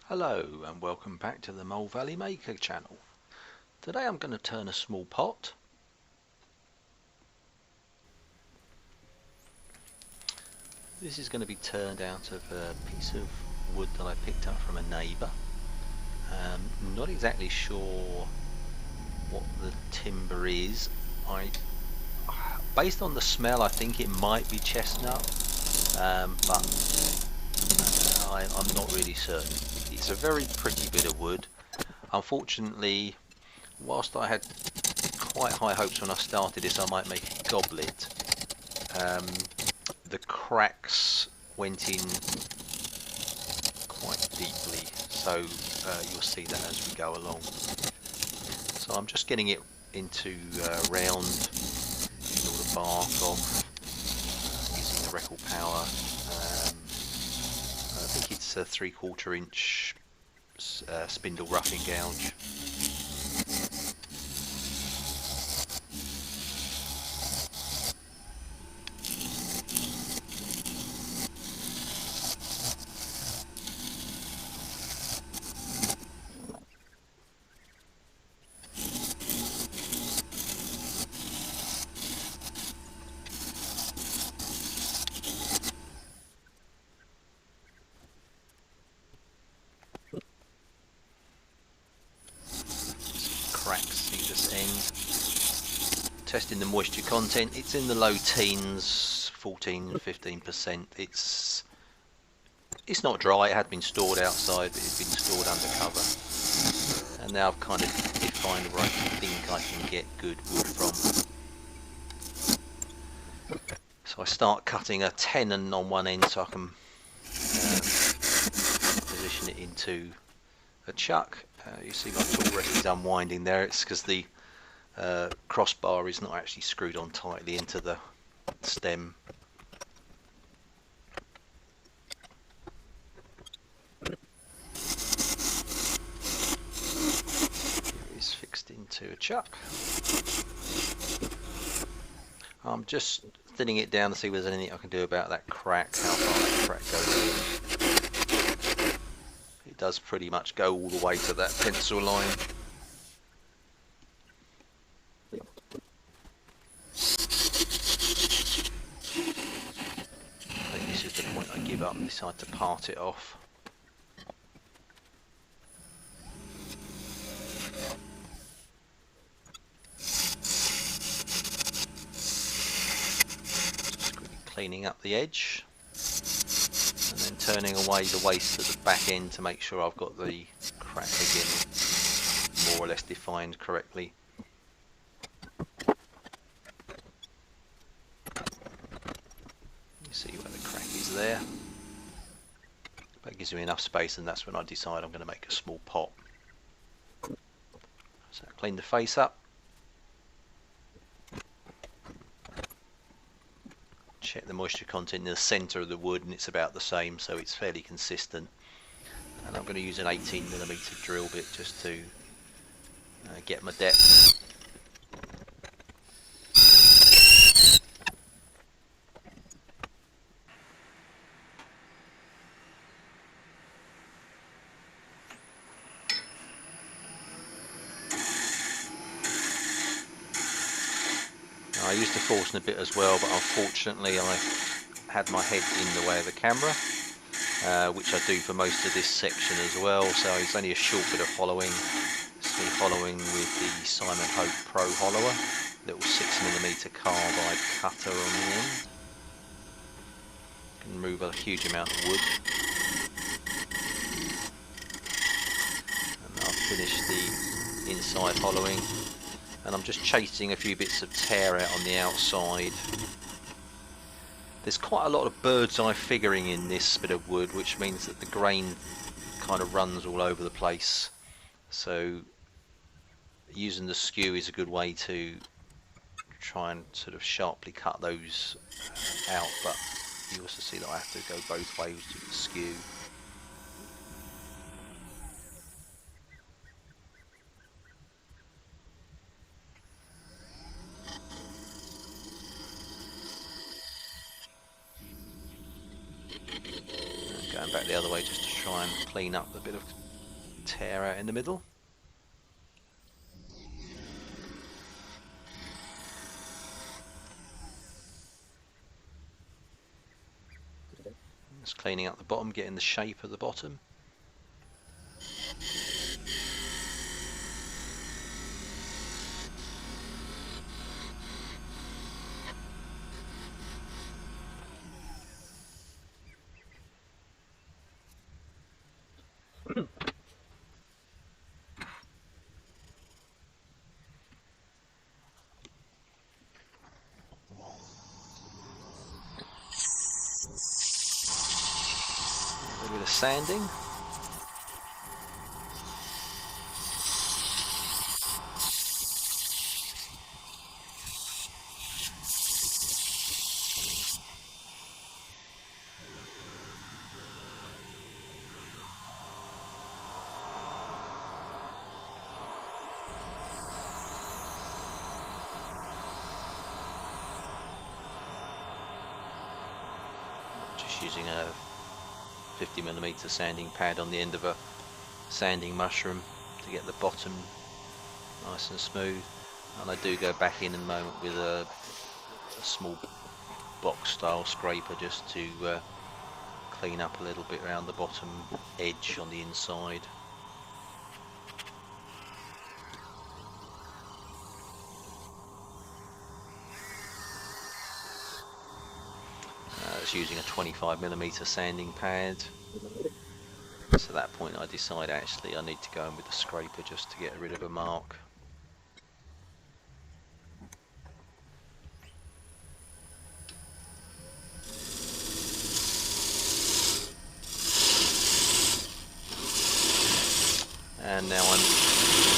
Hello and welcome back to the Mole Valley Maker channel. Today I'm going to turn a small pot. This is going to be turned out of a piece of wood that I picked up from a neighbour. Not exactly sure what the timber is. Based on the smell, I think it might be chestnut, but I'm not really certain. It's a very pretty bit of wood. Unfortunately, whilst I had quite high hopes when I started this I might make a goblet, the cracks went in quite deeply, so you'll see that as we go along. So I'm just getting it into round, getting all the bark off, using the Record Power. I think it's a 3/4 inch spindle roughing gouge. Cracks either end. Testing the moisture content, it's in the low teens, 14-15%. It's not dry, it had been stored outside, but it's been stored under cover. And now I've kind of defined where I think I can get good wood from. So I start cutting a tenon on one end so I can position it into a chuck. You see my tool rest is unwinding there. It's because the crossbar is not actually screwed on tightly into the stem. It's fixed into a chuck. I'm just thinning it down to see if there's anything I can do about that crack, how far that crack goes in. It does pretty much go all the way to that pencil line. I think this is the point I give up and decide to part it off. Just quickly cleaning up the edge. And then turning away the waste at the back end to make sure I've got the crack again more or less defined correctly. You see where the crack is there. That gives me enough space, and that's when I decide I'm going to make a small pot. So clean the face up. Check the moisture content in the centre of the wood, and it's about the same, so it's fairly consistent. And I'm going to use an 18mm drill bit just to get my depth. I used to force a bit as well, but unfortunately I had my head in the way of the camera, which I do for most of this section as well, so it's only a short bit of hollowing. It's me hollowing with the Simon Hope Pro Hollower, little 6mm carbide cutter on the end. Can remove a huge amount of wood. And I'll finish the inside hollowing. And I'm just chasing a few bits of tear out on the outside. There's quite a lot of bird's eye figuring in this bit of wood, which means that the grain kind of runs all over the place. So using the skew is a good way to try and sort of sharply cut those out, but you also see that I have to go both ways with the skew. Going back the other way just to try and clean up a bit of tear out in the middle. Just cleaning up the bottom, getting the shape of the bottom. A little bit of sanding. Just using a 50mm sanding pad on the end of a sanding mushroom to get the bottom nice and smooth, and I do go back in a moment with a small box style scraper just to clean up a little bit around the bottom edge on the inside. It's using a 25mm sanding pad. So at that point I decide actually I need to go in with the scraper just to get rid of a mark. And now I'm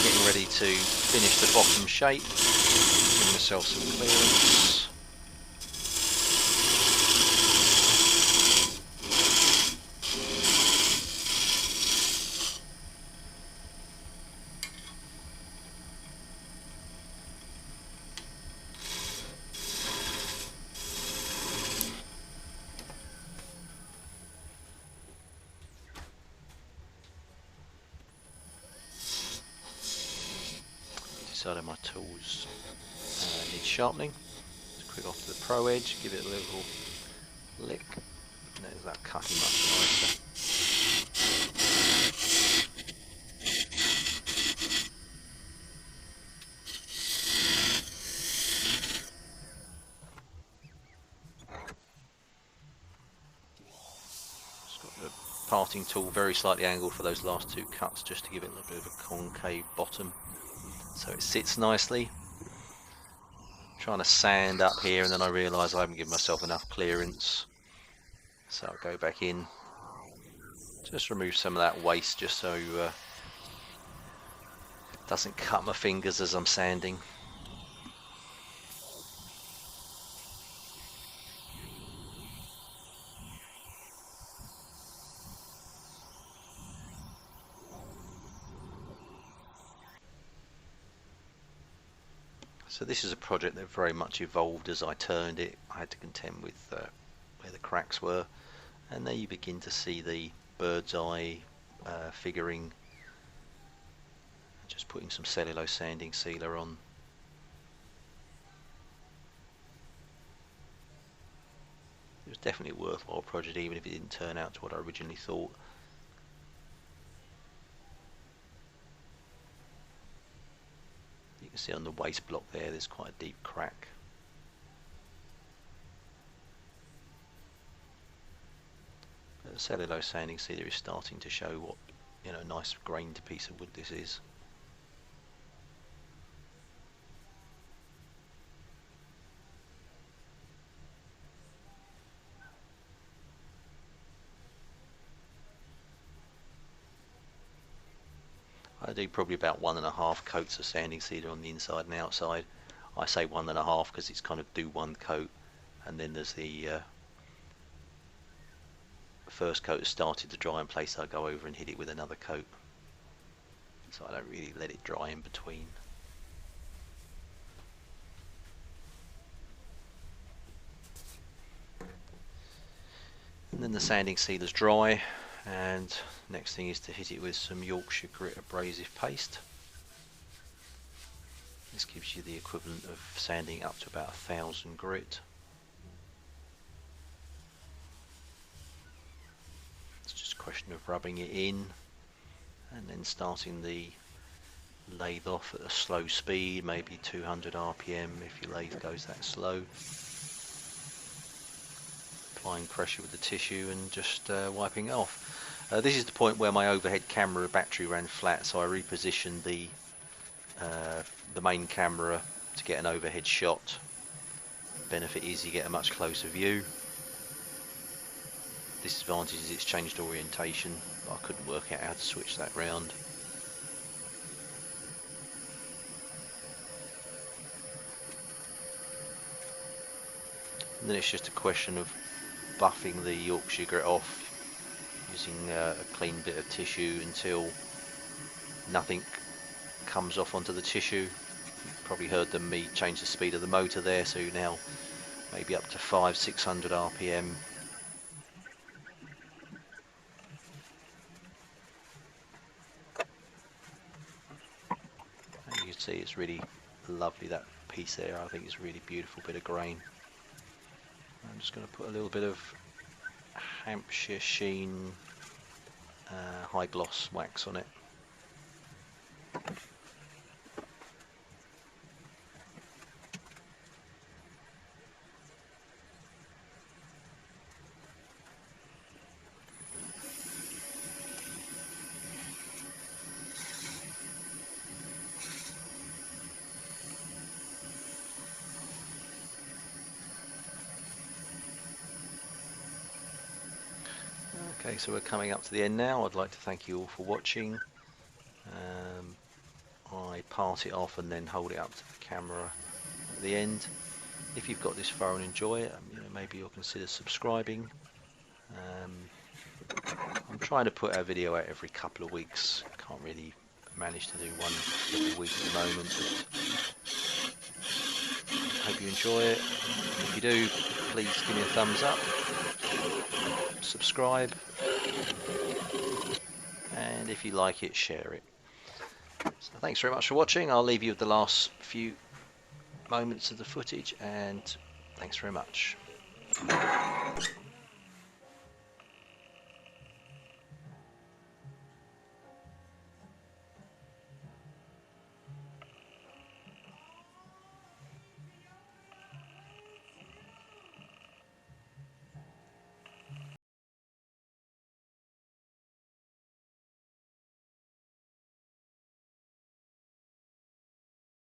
getting ready to finish the bottom shape, give myself some clearance. Decided my tools need sharpening. Just quick off to the Pro Edge, give it a little lick. There's that cutting much nicer. Just got the parting tool very slightly angled for those last two cuts just to give it a little bit of a concave bottom so it sits nicely. Trying to sand up here, and then I realise I haven't given myself enough clearance, so I'll go back in, just remove some of that waste just so it doesn't cut my fingers as I'm sanding. So this is a project that very much evolved as I turned it. I had to contend with where the cracks were, and there you begin to see the bird's eye figuring. Just putting some cellulose sanding sealer on. It was definitely a worthwhile project, even if it didn't turn out to what I originally thought. You can see on the waste block there's quite a deep crack. But the cellulose sanding sealer is starting to show what, nice grained piece of wood this is. I do probably about 1.5 coats of sanding sealer on the inside and outside. I say 1.5 because it's kind of do one coat, and then there's the first coat has started to dry in place, I go over and hit it with another coat, so I don't really let it dry in between. And then the sanding sealer's dry, and next thing is to hit it with some Yorkshire grit abrasive paste. This gives you the equivalent of sanding up to about 1000 grit. It's just a question of rubbing it in and then starting the lathe off at a slow speed, maybe 200 RPM if your lathe goes that slow. Applying pressure with the tissue and just wiping it off. This is the point where my overhead camera battery ran flat, so I repositioned the main camera to get an overhead shot. Benefit is you get a much closer view. Disadvantage is it's changed orientation, but I couldn't work out how to switch that round. And then it's just a question of buffing the Yorkshire grit off using a clean bit of tissue until nothing comes off onto the tissue. You've probably heard me change the speed of the motor there, so now maybe up to 500-600 RPM. And you can see it's really lovely, that piece there. I think it's a really beautiful bit of grain. I'm just going to put a little bit of Hampshire Sheen high gloss wax on it. Okay, so we're coming up to the end now. I'd like to thank you all for watching. I part it off and then hold it up to the camera at the end. If you've got this far and enjoy it, maybe you'll consider subscribing. I'm trying to put a video out every couple of weeks. Can't really manage to do one every week at the moment, but hope you enjoy it. If you do, please give me a thumbs up, subscribe, and if you like it, share it. So thanks very much for watching. I'll leave you with the last few moments of the footage, and thanks very much.